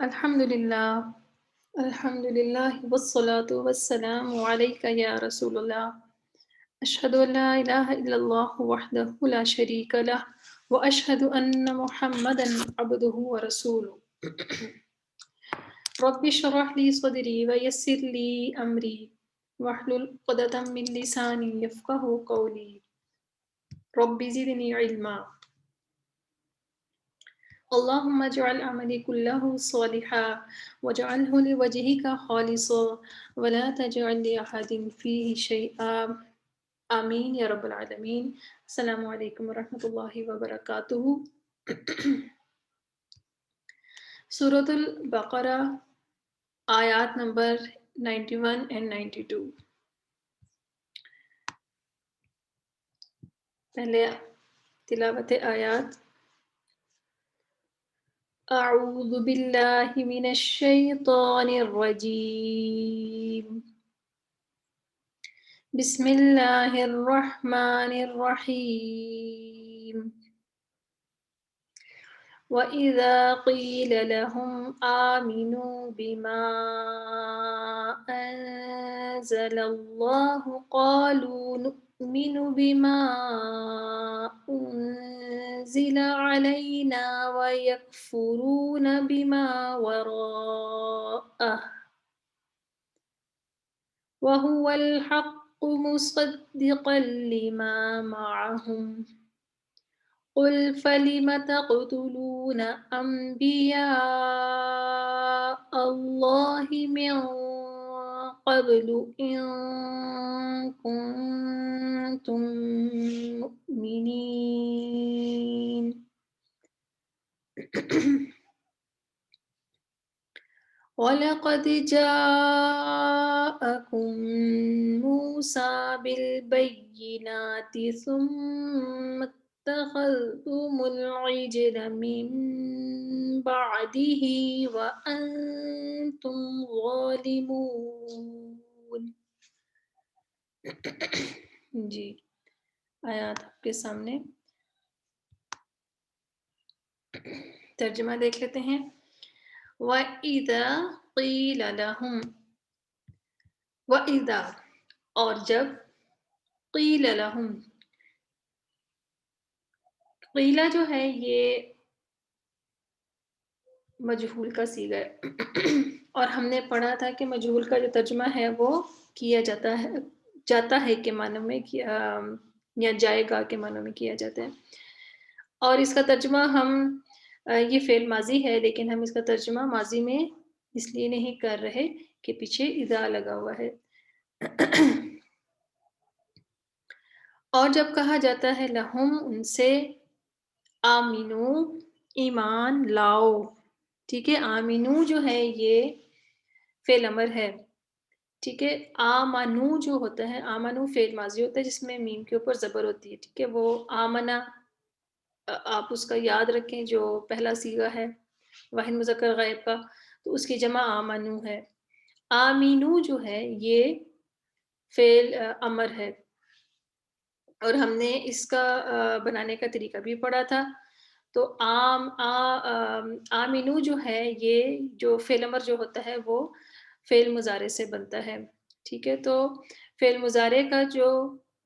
Alhamdulillah, Alhamdulillah, wassalatu wassalamu alayka ya Rasulullah. Ashhadu an la ilaha illallah wahdahu la sharika lah wa ashhadu anna Muhammadan abduhu wa rasuluh. Rabbi shrah li sadri wa yassir li amri wahlul 'uqdatam min lisani yafqahu qawli. Rabbi zidni ilma. اللهم اجعل عملي كله صالحا واجعله لوجهك خالصا ولا تجعل لأحد فيه شيئا آمين يا رب العالمين. السلام عليكم ورحمة الله وبركاته. سورة البقرة آیات نمبر 91 and 92. پہلے تلاوت آیات. أعوذ بالله من الشيطان الرجيم. بسم الله الرحمن الرحيم. وإذا قيل لهم آمنوا بما أنزل الله قالوا نؤمن بما أنزل علينا ويكفرون بما وراءه وهو الحق مصدقا لما معهم قل فلم تقتلون أنبياء الله من قبل إن كنتم مؤمنين ولقد جاءكم موسى بالبينات ثم اتخذتم العجل من بعده وأنتم ظالمون. جی آیات آپ کے سامنے. ترجمہ دیکھ لیتے ہیں. وَإِذَا قِيلَ لَهُمْ، وَإِذَا اور جب، قِيلَ لَهُمْ، قیلہ جو ہے یہ مجہول کا صیغہ ہے اور ہم نے پڑھا تھا کہ مجہول کا جو ترجمہ ہے وہ کیا جاتا ہے کے معنی میں یا جائے گا کے معنی میں کیا جاتا ہے. اور اس کا ترجمہ ہم یہ فعل ماضی ہے لیکن ہم اس کا ترجمہ ماضی میں اس لیے نہیں کر رہے کہ پیچھے اذا لگا ہوا ہے. اور جب کہا جاتا ہے لہم ان سے، آمینو ایمان لاؤ. ٹھیک ہے، آمینو جو ہے یہ فعل امر ہے. ٹھیک ہے، آمنو جو ہوتا ہے، آمنو فعل ماضی ہوتا ہے جس میں میم کے اوپر زبر ہوتی ہے. ٹھیک ہے، وہ آمنا آپ اس کا یاد رکھیں جو پہلا صیغہ ہے واحد مذکر غائب کا تو اس کی جمع آمنو ہے. آمینو جو ہے یہ فعل امر ہے اور ہم نے اس کا بنانے کا طریقہ بھی پڑھا تھا. تو آمینو جو ہے یہ جو فعل امر جو ہوتا ہے وہ فعل مضارع سے بنتا ہے. ٹھیک ہے، تو فعل مضارع کا جو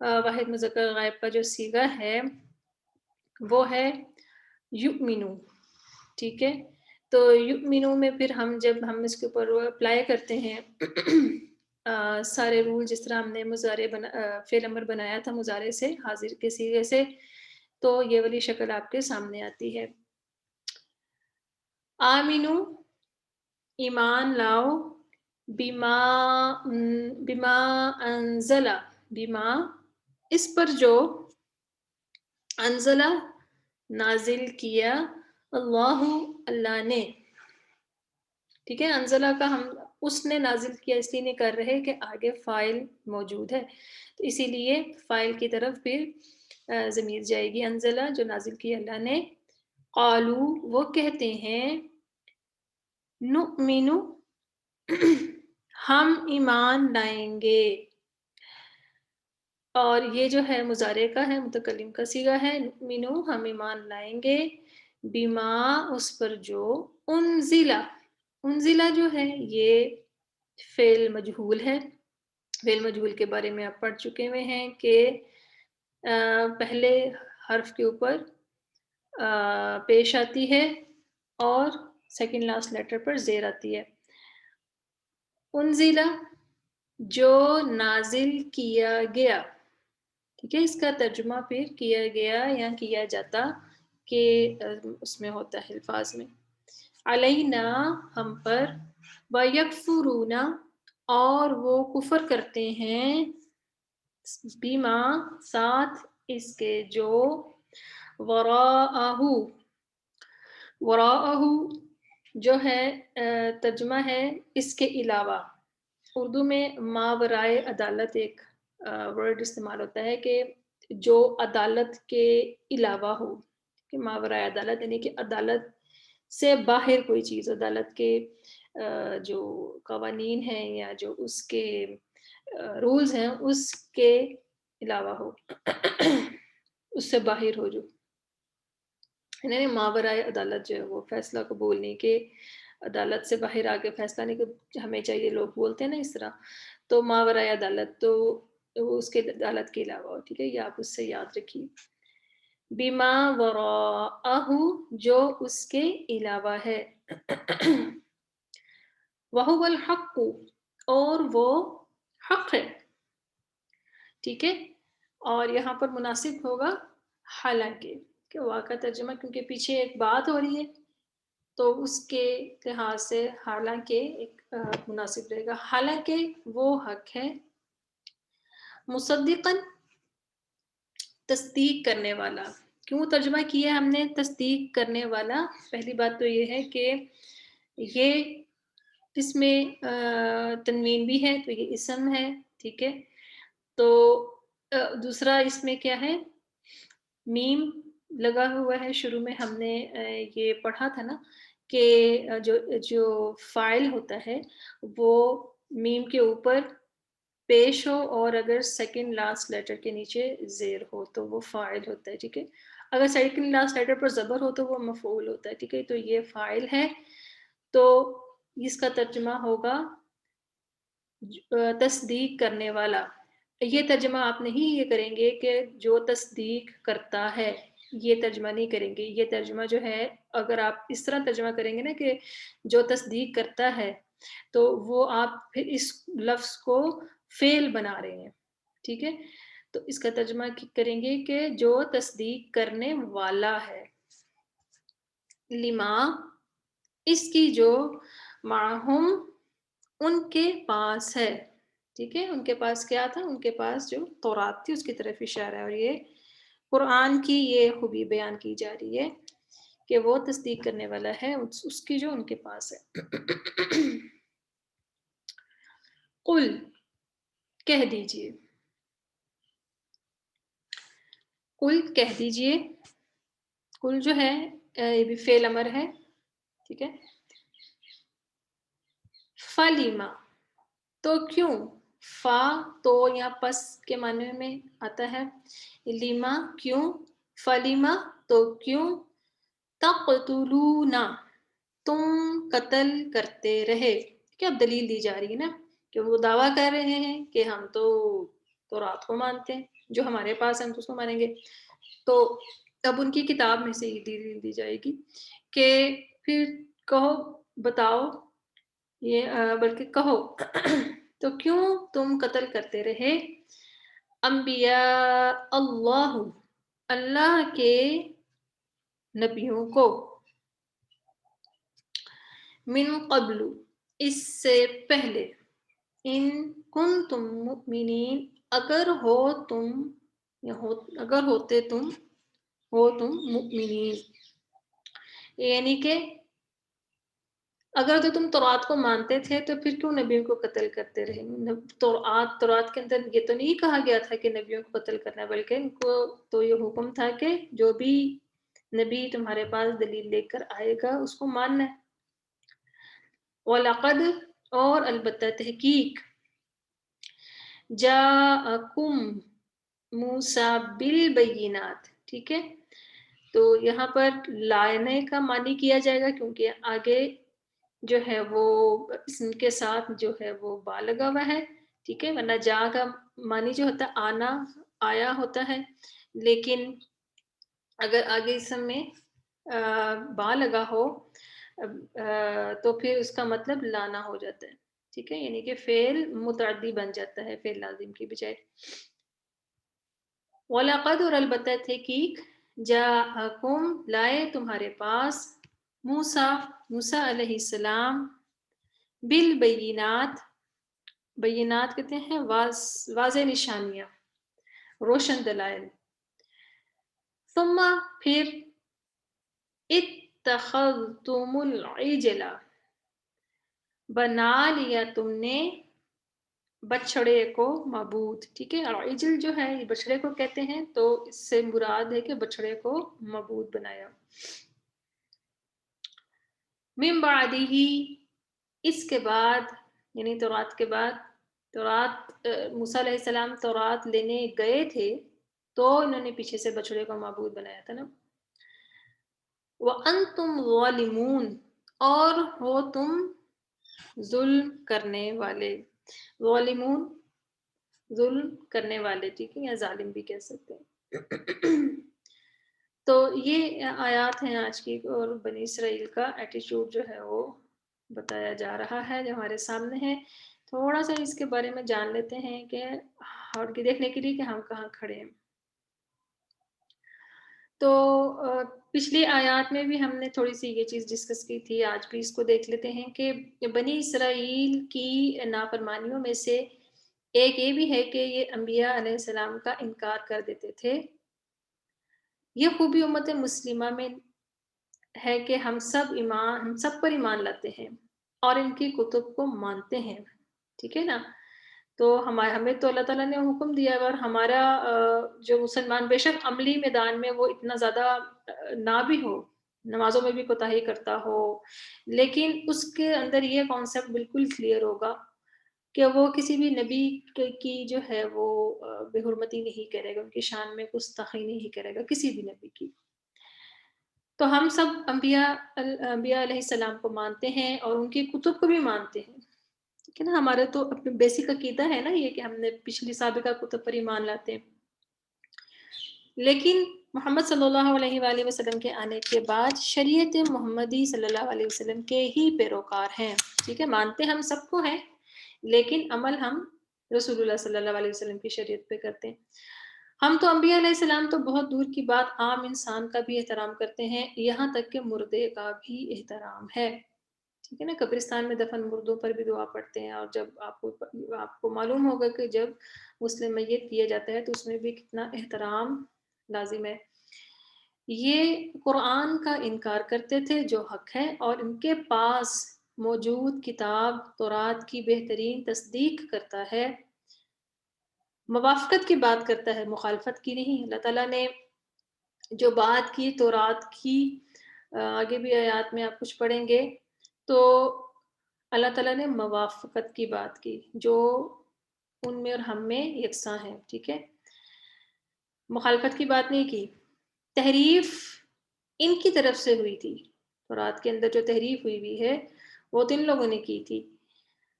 واحد مذکر غائب کا جو صیغہ ہے وہ ہے یؤمنو. ٹھیک ہے، تو یؤمنو میں پھر ہم جب ہم اس کے اوپر اپلائی کرتے ہیں سارے رول جس طرح ہم نے فعل امر بنایا تھا مضارع سے حاضر کے صیغے سے، تو یہ والی شکل آپ کے سامنے آتی ہے. آمینو ایمان لاؤ، بما انزلہ بما اس پر جو انزلہ نازل کیا، اللہ نے. ٹھیک ہے، انزلہ کا ہم اس نے نازل کیا اس لیے نہیں کر رہے کہ آگے فاعل موجود ہے تو اسی لیے فاعل کی طرف پھر ضمیر جائے گی. انزلہ جو نازل کیا اللہ نے، قالو وہ کہتے ہیں، نؤمنو ہم ایمان لائیں گے. اور یہ جو ہے مضارع کا ہے، متکلم کا صیغہ ہے. نؤمنو ہم ایمان لائیں گے، بما اس پر جو، انزلہ انزلہ جو ہے یہ فعل مجہول ہے. فعل مجہول کے بارے میں آپ پڑھ چکے ہوئے ہیں کہ پہلے حرف کے اوپر پیش آتی ہے اور سیکنڈ لاسٹ لیٹر پر زیر آتی ہے. انزلہ جو نازل کیا گیا، ٹھیک ہے. اس کا ترجمہ پھر کیا گیا یا کیا جاتا کہ اس میں ہوتا ہے الفاظ میں. علینا ہم پر، وَيَكْفُرُونَ اور وہ کفر کرتے ہیں، بیما ساتھ اس کے جو، وراءہ وراءہ جو ہے ترجمہ ہے اس کے علاوہ. اردو میں ماورائے عدالت ایک ورڈ استعمال ہوتا ہے کہ جو عدالت کے علاوہ ہو، کہ ماورائے عدالت یعنی کہ عدالت سے باہر کوئی چیز، عدالت کے جو قوانین ہیں یا جو اس کے رولز ہیں اس کے علاوہ ہو، اس سے باہر ہو. جو یعنی ماورائے عدالت جو ہے وہ فیصلہ قبول نہیں، کہ عدالت سے باہر آ کے فیصلہ نہیں، کہ ہمیں چاہیے، لوگ بولتے ہیں نا اس طرح. تو ماورائے عدالت تو اس کے عدالت کے علاوہ ہو، ٹھیک ہے. یہ آپ اس سے یاد رکھیے. بما وراءہ جو اس کے علاوہ ہے. وہو الحق اور وہ حق ہے، ٹھیک ہے. اور یہاں پر مناسب ہوگا حالانکہ، کہ واقع ترجمہ کیونکہ پیچھے ایک بات ہو رہی ہے تو اس کے لحاظ سے حالانکہ ایک مناسب رہے گا. حالانکہ وہ حق ہے، مصدقاً تصدیق کرنے والا. کیوں ترجمہ کیا ہم نے تصدیق کرنے والا؟ پہلی بات تو یہ ہے کہ یہ اس میں تنوین بھی ہے تو یہ اسم ہے، ٹھیک ہے. تو دوسرا اس میں کیا ہے، میم لگا ہوا ہے. شروع میں ہم نے یہ پڑھا تھا نا کہ جو فاعل ہوتا ہے وہ میم کے اوپر پیش ہو اور اگر سیکنڈ لاسٹ لیٹر کے نیچے زیر ہو تو وہ فاعل ہوتا ہے، ٹھیک ہے. اگر سیکنڈ لاسٹ لیٹر پر زبر ہو تو وہ مفعول ہوتا ہے، ٹھیک ہے. تو یہ فاعل ہے تو اس کا ترجمہ ہوگا تصدیق کرنے والا. یہ ترجمہ آپ نہیں یہ کریں گے کہ جو تصدیق کرتا ہے، یہ ترجمہ نہیں کریں گے. یہ ترجمہ جو ہے اگر آپ اس طرح ترجمہ کریں گے نا کہ جو تصدیق کرتا ہے، تو وہ آپ پھر اس لفظ کو فعل بنا رہے ہیں، ٹھیک ہے. تو اس کا ترجمہ کریں گے کہ جو تصدیق کرنے والا ہے. لما اس کی جو، معہم ان کے پاس ہے، ٹھیک ہے. ان کے پاس کیا تھا؟ ان کے پاس جو تورات تھی اس کی طرف اشارہ ہے. اور یہ قرآن کی یہ خوبی بیان کی جا رہی ہے کہ وہ تصدیق کرنے والا ہے اس کی جو ان کے پاس ہے. قل کہہ دیجئے، قل کہہ دیجئے. قل جو ہے یہ بھی فعل امر ہے، ٹھیک ہے. فلیما تو کیوں، فا تو یا پس کے معنی میں آتا ہے. لیما کیوں، فلیما تو کیوں، تقتلون تم قتل کرتے رہے. کیا اب دلیل دی جا رہی ہے نا کہ وہ دعویٰ کر رہے ہیں کہ ہم تو رات کو مانتے ہیں، جو ہمارے پاس ہے ہم تو اس کو مانیں گے. تو اب ان کی کتاب میں سے یہ دلیل دی جائے گی کہ پھر کہو، بتاؤ، یہ بلکہ کہو تو کیوں تم قتل کرتے رہے انبیاء اللہ، اللہ کے نبیوں کو، من قبل اس سے پہلے، ان کنتم مؤمنین اگر ہو تم، اگر ہوتے تم، ہو تم مؤمنین، یعنی کہ اگر تو تم تورات کو مانتے تھے تو پھر کیوں نبیوں کو قتل کرتے رہے. تورات کے اندر یہ تو نہیں کہا گیا تھا کہ نبیوں کو قتل کرنا، بلکہ ان کو تو یہ حکم تھا کہ جو بھی نبی تمہارے پاس دلیل لے کر آئے گا اس کو ماننا ہے. وَلَقَدْ اور البتہ تحقیق، جاءکم موسیٰ بالبینات، ٹھیک ہے. تو یہاں پر لانے کا معنی کیا جائے گا کیونکہ آگے جو ہے وہ اسم کے ساتھ جو ہے وہ با لگا ہوا ہے، ٹھیک ہے، ورنہ جا کا معنی جو ہوتا ہے آنا، آیا ہوتا ہے، لیکن اگر آگے اسم میں با لگا ہو تو پھر اس کا مطلب لانا ہو جاتا ہے، ٹھیک ہے، یعنی کہ فعل متعدی بن جاتا ہے فعل لازم کی بجائے۔ وَلَقَدْ اور البتہ تحقیق جاءکم لائے تمہارے پاس موسیٰ علیہ السلام بالبینات، بینات کہتے ہیں واضح نشانیاں، روشن دلائل، ثم پھر اتخذتم العجل بنا لیا تم نے بچڑے کو معبود، ٹھیک ہے، عجل جو ہے یہ بچڑے کو کہتے ہیں، تو اس سے مراد ہے کہ بچڑے کو معبود بنایا۔ من بعدہ اس کے بعد، یعنی تورات کے بعد، تورات موسیٰ علیہ السلام تورات لینے گئے تھے تو انہوں نے پیچھے سے بچڑے کو معبود بنایا تھا نا۔ وَأَنْتُمْ ظَالِمُونَ اور ہو تم ظلم کرنے والے، ظالمون ظلم کرنے والے، ٹھیک ہے، یا ظالم بھی کہہ سکتے ہیں۔ تو یہ آیات ہیں آج کی، اور بنی اسرائیل کا ایٹیچیوڈ جو ہے وہ بتایا جا رہا ہے جو ہمارے سامنے ہے۔ تھوڑا سا اس کے بارے میں جان لیتے ہیں کہ اور دیکھنے کے لیے کہ ہم کہاں کھڑے ہیں۔ تو پچھلی آیات میں بھی ہم نے تھوڑی سی یہ چیز ڈسکس کی تھی، آج بھی اس کو دیکھ لیتے ہیں کہ بنی اسرائیل کی نافرمانیوں میں سے ایک یہ بھی ہے کہ یہ انبیاء علیہ السلام کا انکار کر دیتے تھے۔ یہ خوبی امت مسلمہ میں ہے کہ ہم سب پر ایمان لاتے ہیں اور ان کی کتب کو مانتے ہیں، ٹھیک ہے نا۔ تو ہمیں تو اللہ تعالیٰ نے حکم دیا ہے، اور ہمارا جو مسلمان بے شک عملی میدان میں وہ اتنا زیادہ نہ بھی ہو، نمازوں میں بھی کوتاہی کرتا ہو، لیکن اس کے اندر یہ کانسیپٹ بالکل کلیئر ہوگا کہ وہ کسی بھی نبی کی جو ہے وہ بے حرمتی نہیں کرے گا، ان کی شان میں گستاخی نہیں کرے گا کسی بھی نبی کی۔ تو ہم سب انبیاء علیہ السلام کو مانتے ہیں اور ان کی کتب کو بھی مانتے ہیں، ٹھیک ہے نا۔ ہمارے تو اپنے بیسک عقیدہ ہے نا یہ کہ ہم نے پچھلی سابقہ کتب پر ایمان لاتے ہیں، لیکن محمد صلی اللہ علیہ وآلہ وسلم کے آنے کے بعد شریعت محمدی صلی اللہ علیہ وسلم کے ہی پیروکار ہیں، ٹھیک ہے، مانتے ہم سب کو ہیں لیکن عمل ہم رسول اللہ صلی اللہ علیہ وسلم کی شریعت پہ کرتے ہیں۔ ہم تو انبیاء علیہ السلام تو بہت دور کی بات، عام انسان کا بھی احترام کرتے ہیں، یہاں تک کہ مردے کا بھی احترام ہے، ٹھیک ہے نا۔ قبرستان میں دفن مردوں پر بھی دعا پڑھتے ہیں، اور جب آپ کو معلوم ہوگا کہ جب مسلم میت کیا جاتا ہے تو اس میں بھی کتنا احترام لازم ہے۔ یہ قرآن کا انکار کرتے تھے جو حق ہے، اور ان کے پاس موجود کتاب تورات کی بہترین تصدیق کرتا ہے، موافقت کی بات کرتا ہے، مخالفت کی نہیں۔ اللہ تعالیٰ نے جو بات کی تورات کی، آگے بھی آیات میں آپ کچھ پڑھیں گے تو اللہ تعالیٰ نے موافقت کی بات کی، جو ان میں اور ہم میں یکساں ہیں، ٹھیک ہے، مخالفت کی بات نہیں کی۔ تحریف ان کی طرف سے ہوئی تھی، تورات کے اندر جو تحریف ہوئی ہے وہ تو ان لوگوں نے کی تھی،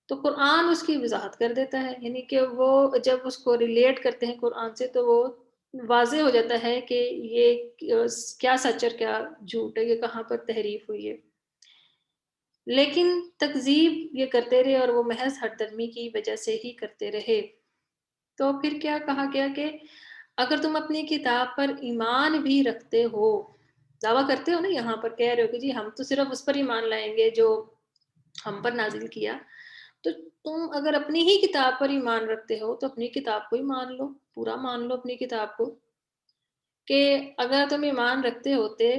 تو قرآن اس کی وضاحت کر دیتا ہے، یعنی کہ وہ جب اس کو ریلیٹ کرتے ہیں قرآن سے تو وہ واضح ہو جاتا ہے کہ یہ کیا سچ اور کیا جھوٹ ہے، یہ کہاں پر تحریف ہوئی ہے۔ لیکن تکذیب یہ کرتے رہے، اور وہ محض ہٹ درمی کی وجہ سے ہی کرتے رہے۔ تو پھر کیا کہا گیا کہ اگر تم اپنی کتاب پر ایمان بھی رکھتے ہو، دعویٰ کرتے ہو نا، یہاں پر کہہ رہے ہو کہ جی ہم تو صرف اس پر ایمان لائیں گے جو ہم پر نازل کیا، تو تم اگر اپنی ہی کتاب پر ایمان رکھتے ہو تو اپنی کتاب کو ہی مان لو، پورا مان لو اپنی کتاب کو، کہ اگر تم ایمان رکھتے ہوتے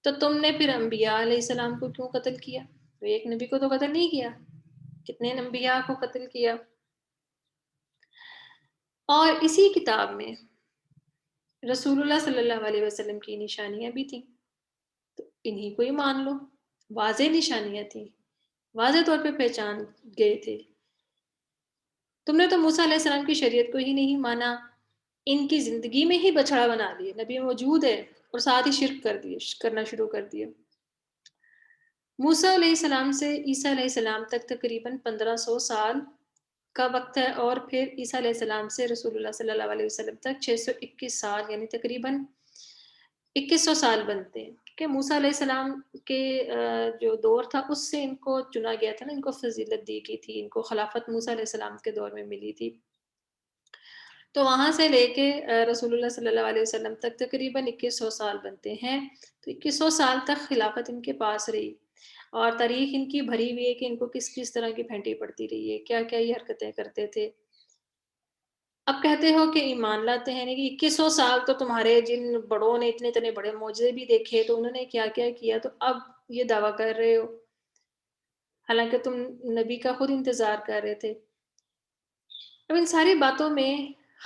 تو تم نے پھر انبیاء علیہ السلام کو کیوں قتل کیا؟ تو ایک نبی کو تو قتل نہیں کیا، کتنے انبیاء کو قتل کیا۔ اور اسی کتاب میں رسول اللہ صلی اللہ علیہ وسلم کی نشانیاں بھی تھیں، تو انہی کو ہی مان لو، واضح نشانیاں تھیں، واضح طور پہ پہچان گئے تھے۔ تم نے تو موسیٰ علیہ السلام کی شریعت کو ہی نہیں مانا، ان کی زندگی میں ہی بچڑا بنا لیے، نبی موجود ہے اور ساتھ ہی شرک کرنا شروع کر دیا۔ موسیٰ علیہ السلام سے عیسیٰ علیہ السلام تک تقریباً 1500 سال کا وقت ہے، اور پھر عیسیٰ علیہ السلام سے رسول اللہ صلی اللہ علیہ وسلم تک 621 سال، یعنی تقریباً 2100 سال بنتے ہیں کہ موسیٰ علیہ السلام کے جو دور تھا اس سے ان کو چنا گیا تھا نا، ان کو فضیلت دی گئی تھی، ان کو خلافت موسیٰ علیہ السلام کے دور میں ملی تھی، تو وہاں سے لے کے رسول اللہ صلی اللہ علیہ وسلم تک تقریباً 2100 سال بنتے ہیں، تو 2100 سال تک خلافت ان کے پاس رہی، اور تاریخ ان کی بھری ہوئی ہے کہ ان کو کس کس طرح کی پھینٹی پڑتی رہی ہے، کیا کیا یہ حرکتیں کرتے تھے۔ اب کہتے ہو کہ ایمان لاتے ہیں، یعنی کہ 2100 سال تو تمہارے جن بڑوں نے اتنے اتنے بڑے معجزے بھی دیکھے، تو انہوں نے کیا کیا کیا، تو اب یہ دعویٰ کر رہے ہو، حالانکہ تم نبی کا خود انتظار کر رہے تھے۔ اب ان ساری باتوں میں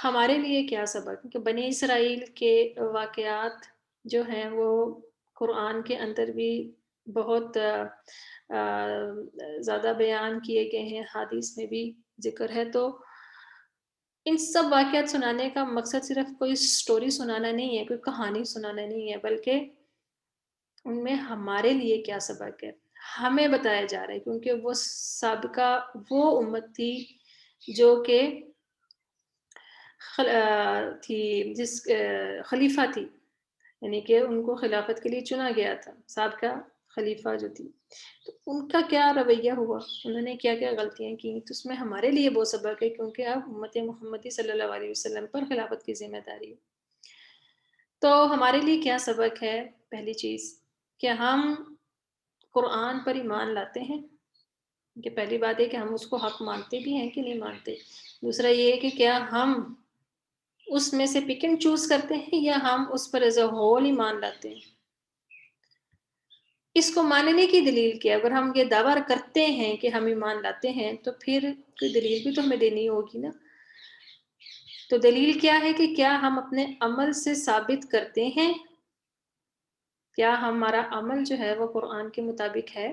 ہمارے لیے کیا سبق، کہ بنی اسرائیل کے واقعات جو ہیں وہ قرآن کے اندر بھی بہت زیادہ بیان کیے گئے ہیں، حدیث میں بھی ذکر ہے، تو ان سب واقعات سنانے کا مقصد صرف کوئی سٹوری سنانا نہیں ہے، کوئی کہانی سنانا نہیں ہے، بلکہ ان میں ہمارے لیے کیا سبق ہے ہمیں بتایا جا رہا ہے، کیونکہ وہ سابقہ وہ امت تھی جو کہ تھی، جس خلیفہ تھی، یعنی کہ ان کو خلافت کے لیے چنا گیا تھا، سابقہ خلیفہ جو تھی، تو ان کا کیا رویہ ہوا، انہوں نے کیا کیا غلطیاں کی، تو اس میں ہمارے لیے وہ سبق ہے، کیونکہ اب امت محمدی صلی اللہ علیہ وسلم پر خلافت کی ذمہ داری ہے۔ تو ہمارے لیے کیا سبق ہے؟ پہلی چیز کہ ہم قرآن پر ایمان لاتے ہیں، کہ پہلی بات ہے کہ ہم اس کو حق مانتے بھی ہیں کہ نہیں مانتے، دوسرا یہ ہے کہ کیا ہم اس میں سے پک اینڈ چوز کرتے ہیں یا ہم اس پر ایز اے ہول ایمان لاتے ہیں۔ اس کو ماننے کی دلیل کیا، اگر ہم یہ دعویٰ کرتے ہیں کہ ہم ایمان لاتے ہیں تو پھر کوئی دلیل بھی تو ہمیں دینی ہوگی نا، تو دلیل کیا ہے کہ کیا ہم اپنے عمل سے ثابت کرتے ہیں، کیا ہمارا عمل جو ہے وہ قرآن کے مطابق ہے۔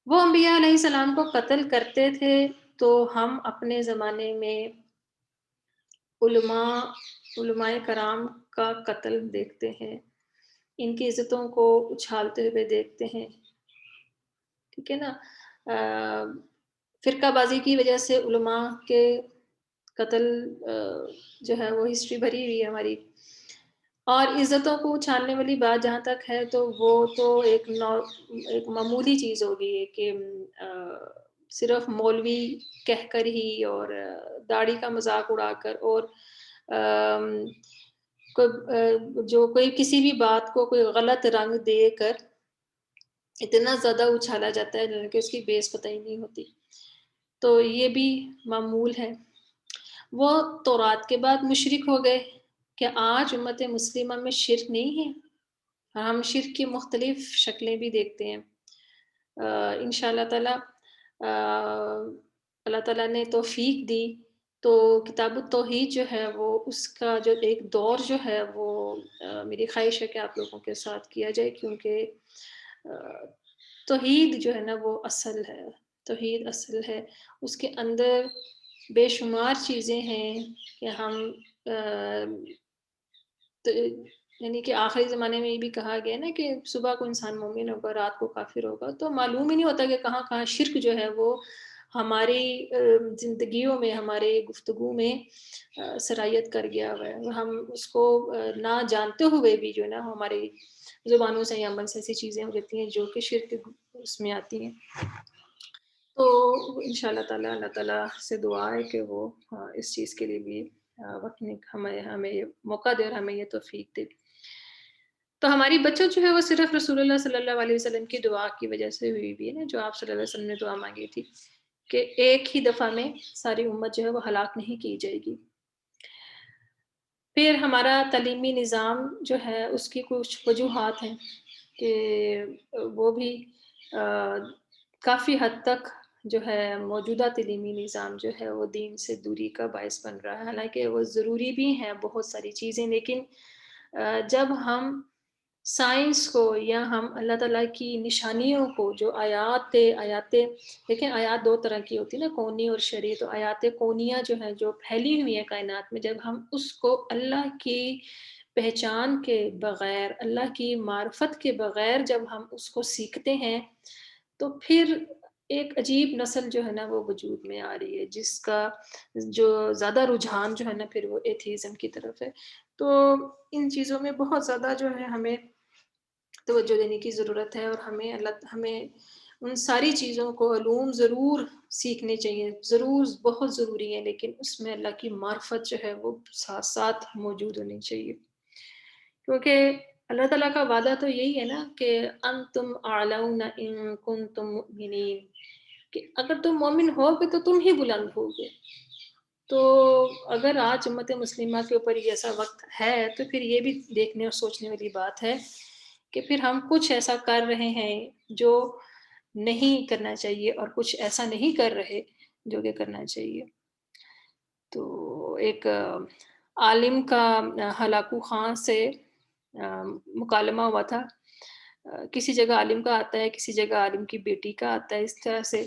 وہ انبیاء علیہ السلام کو قتل کرتے تھے، تو ہم اپنے زمانے میں علماء کرام کا قتل دیکھتے ہیں، ان کی عزتوں کو اچھالتے ہوئے دیکھتے ہیں، ٹھیک ہے نا، فرقہ بازی کی وجہ سے علماء کے قتل جو ہے وہ ہسٹری بھری ہوئی ہے ہماری، اور عزتوں کو اچھالنے والی بات جہاں تک ہے تو وہ تو ایک معمولی چیز ہوگی ہے کہ صرف مولوی کہہ کر ہی اور داڑھی کا مذاق اڑا کر اور جو کوئی کسی بھی بات کو کوئی غلط رنگ دے کر اتنا زیادہ اچھالا جاتا ہے کہ اس کی بیس پتہ ہی نہیں ہوتی، تو یہ بھی معمول ہے۔ وہ تورات کے بعد مشرک ہو گئے کہ آج امت مسلمہ میں شرک نہیں ہے، ہم شرک کی مختلف شکلیں بھی دیکھتے ہیں، انشاءاللہ تعالی اللہ تعالیٰ نے توفیق دی تو کتاب التوحید جو ہے وہ اس کا جو ایک دور جو ہے وہ میری خواہش ہے کہ آپ لوگوں کے ساتھ کیا جائے، کیونکہ توحید جو ہے نا وہ اصل ہے، توحید اصل ہے، اس کے اندر بے شمار چیزیں ہیں کہ ہم یعنی کہ آخری زمانے میں یہ بھی کہا گیا نا کہ صبح کو انسان مومن ہوگا، رات کو کافر ہوگا، تو معلوم ہی نہیں ہوتا کہ کہاں کہاں شرک جو ہے وہ ہماری زندگیوں میں، ہمارے گفتگو میں سرایت کر گیا ہوا ہے، ہم اس کو نہ جانتے ہوئے بھی جو ہے نا ہماری زبانوں سے یا من سے ایسی چیزیں ہو جاتی ہیں جو کہ شرک اس میں آتی ہیں۔ تو انشاءاللہ تعالیٰ اللہ تعالیٰ سے دعا ہے کہ وہ اس چیز کے لیے بھی وقت ہمیں یہ موقع دے اور ہمیں یہ توفیق دے۔ تو ہماری بچت جو ہے وہ صرف رسول اللہ صلی اللہ علیہ وسلم کی دعا کی وجہ سے ہوئی بھی ہے نا، جو آپ صلی اللہ علیہ وسلم نے دعا مانگی تھی کہ ایک ہی دفعہ میں ساری امت جو ہے وہ ہلاک نہیں کی جائے گی۔ پھر ہمارا تعلیمی نظام جو ہے اس کی کچھ وجوہات ہیں کہ وہ بھی کافی حد تک جو ہے موجودہ تعلیمی نظام جو ہے وہ دین سے دوری کا باعث بن رہا ہے، حالانکہ وہ ضروری بھی ہیں بہت ساری چیزیں، لیکن جب ہم سائنس کو یا ہم اللہ تعالیٰ کی نشانیوں کو جو آیات لیکن آیات دو طرح کی ہوتی ہے نا، کونی اور شرعی، تو آیات کونیہ جو ہے جو پھیلی ہوئی ہیں کائنات میں، جب ہم اس کو اللہ کی پہچان کے بغیر، اللہ کی معرفت کے بغیر جب ہم اس کو سیکھتے ہیں تو پھر ایک عجیب نسل جو ہے نا وہ وجود میں آ رہی ہے، جس کا جو زیادہ رجحان جو ہے نا پھر وہ ایتھیزم کی طرف ہے۔ تو ان چیزوں میں بہت زیادہ جو ہے ہمیں توجہ دینے کی ضرورت ہے، اور ہمیں ان ساری چیزوں کو علوم ضرور سیکھنے چاہیے، ضرور بہت ضروری ہے، لیکن اس میں اللہ کی معرفت جو ہے وہ ساتھ ساتھ موجود ہونی چاہیے، کیونکہ اللہ تعالیٰ کا وعدہ تو یہی ہے نا کہ انتم اعلون ان کنتم مؤمنین، کہ اگر تم مومن ہوگے تو تم ہی بلند ہوگے۔ تو اگر آج امت مسلمہ کے اوپر یہ ایسا وقت ہے تو پھر یہ بھی دیکھنے اور سوچنے والی بات ہے کہ پھر ہم کچھ ایسا کر رہے ہیں جو نہیں کرنا چاہیے، اور کچھ ایسا نہیں کر رہے جو کہ کرنا چاہیے۔ تو ایک عالم کا ہلاکو خان سے مکالمہ ہوا تھا، کسی جگہ عالم کا آتا ہے، کسی جگہ عالم کی بیٹی کا آتا ہے، اس طرح سے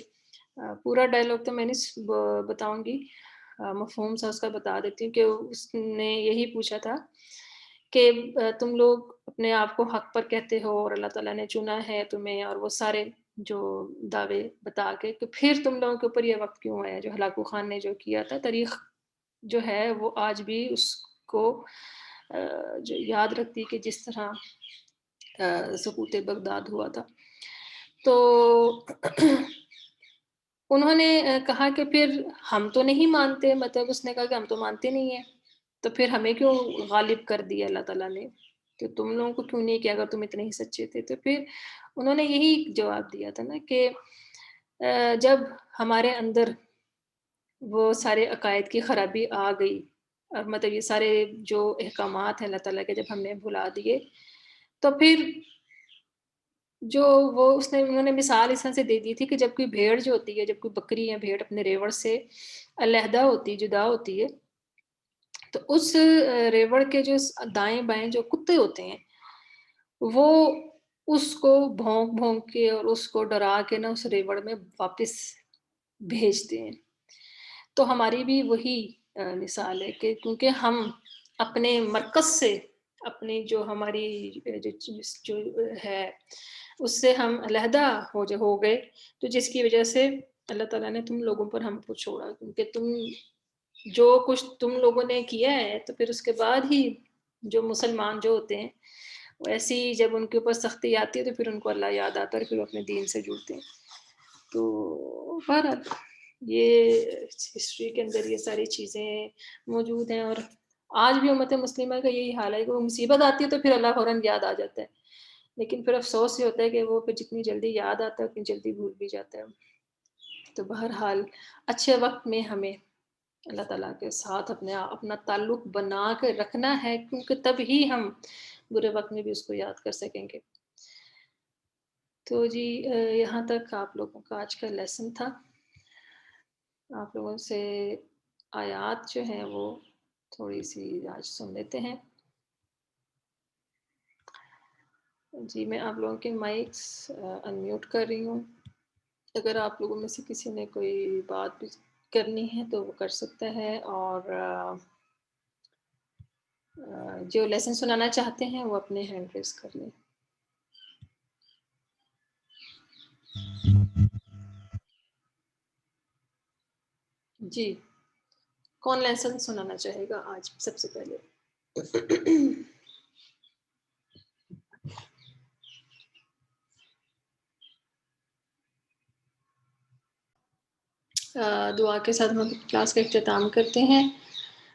پورا ڈائلاگ تو میں نہیں بتاؤں گی، مفہوم سا اس کا بتا دیتی ہوں کہ اس نے یہی پوچھا تھا کہ تم لوگ اپنے آپ کو حق پر کہتے ہو اور اللہ تعالیٰ نے چنا ہے تمہیں، اور وہ سارے جو دعوے بتا کے، تو پھر تم لوگوں کے اوپر یہ وقت کیوں آیا جو ہلاکو خان نے جو کیا تھا۔ تاریخ جو ہے وہ آج بھی اس کو جو یاد رکھتی کہ جس طرح سقوط بغداد ہوا تھا۔ تو انہوں نے کہا کہ پھر ہم تو نہیں مانتے، مطلب اس نے کہا کہ ہم تو مانتے نہیں ہیں، تو پھر ہمیں کیوں غالب کر دیا اللہ تعالیٰ نے، کہ تم لوگوں کو کیوں نہیں کیا اگر تم اتنے ہی سچے تھے۔ تو پھر انہوں نے یہی جواب دیا تھا نا کہ جب ہمارے اندر وہ سارے عقائد کی خرابی آ گئی، اور مطلب یہ سارے جو احکامات ہیں اللہ تعالیٰ کے جب ہم نے بھلا دیے، تو پھر جو انہوں نے مثال اس طرح سے دے دی تھی کہ جب کوئی بھیڑ جو ہوتی ہے، جب کوئی بکری یا بھیڑ اپنے ریوڑ سے علیحدہ ہوتی، جدا ہوتی ہے، تو اس ریوڑ کے جو دائیں بائیں جو کتے ہوتے ہیں وہ اس کو بھونک بھونک کے اور اس کو ڈرا کے نا اس ریوڑ میں واپس بھیجتے ہیں۔ تو ہماری بھی وہی مثال ہے کہ کیونکہ ہم اپنے مرکز سے، اپنی جو ہماری جو ہے اس سے ہم علیحدہ ہو گئے، تو جس کی وجہ سے اللہ تعالیٰ نے تم لوگوں پر ہم کو چھوڑا، کیونکہ جو کچھ تم لوگوں نے کیا ہے، تو پھر اس کے بعد ہی جو مسلمان جو ہوتے ہیں وہ ایسی جب ان کے اوپر سختی آتی ہے تو پھر ان کو اللہ یاد آتا ہے اور پھر وہ اپنے دین سے جڑتے ہیں۔ تو بہرحال یہ ہسٹری کے اندر یہ ساری چیزیں موجود ہیں، اور آج بھی امت مسلمہ کا یہی حال ہے کہ وہ مصیبت آتی ہے تو پھر اللہ فوراً یاد آ جاتا ہے، لیکن پھر افسوس یہ ہوتا ہے کہ وہ پھر جتنی جلدی یاد آتا ہے اتنی جلدی بھول بھی جاتا ہے۔ تو بہرحال اچھے وقت میں ہمیں اللہ تعالیٰ کے ساتھ اپنا تعلق بنا کے رکھنا ہے، کیونکہ تب ہی ہم برے وقت میں بھی اس کو یاد کر سکیں گے۔ تو جی یہاں تک آپ لوگوں کا آج کا لیسن تھا۔ آپ لوگوں سے آیات جو ہیں وہ تھوڑی سی آج سن لیتے ہیں۔ جی میں آپ لوگوں کے مائکس انمیوٹ کر رہی ہوں، اگر آپ لوگوں میں سے کسی نے کوئی بات بھی کرنی ہے تو وہ کر سکتا ہے، اور جو لیسن سنانا چاہتے ہیں وہ اپنے ہینڈ ریز کر لیں۔ جی کون لیسن سنانا چاہے گا آج سب سے پہلے؟ دعا کے ساتھ ہم کلاس کا اختتام کرتے ہیں۔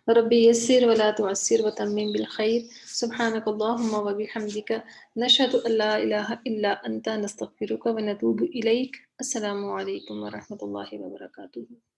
ربی یسر ولا تعسر وتمم بالخیر، سبحانک اللہم وبحمدک، نشہد ان لا الہ الا انت، نستغفرک ونتوب الیک۔ السلام علیکم ورحمۃ اللہ وبرکاتہ۔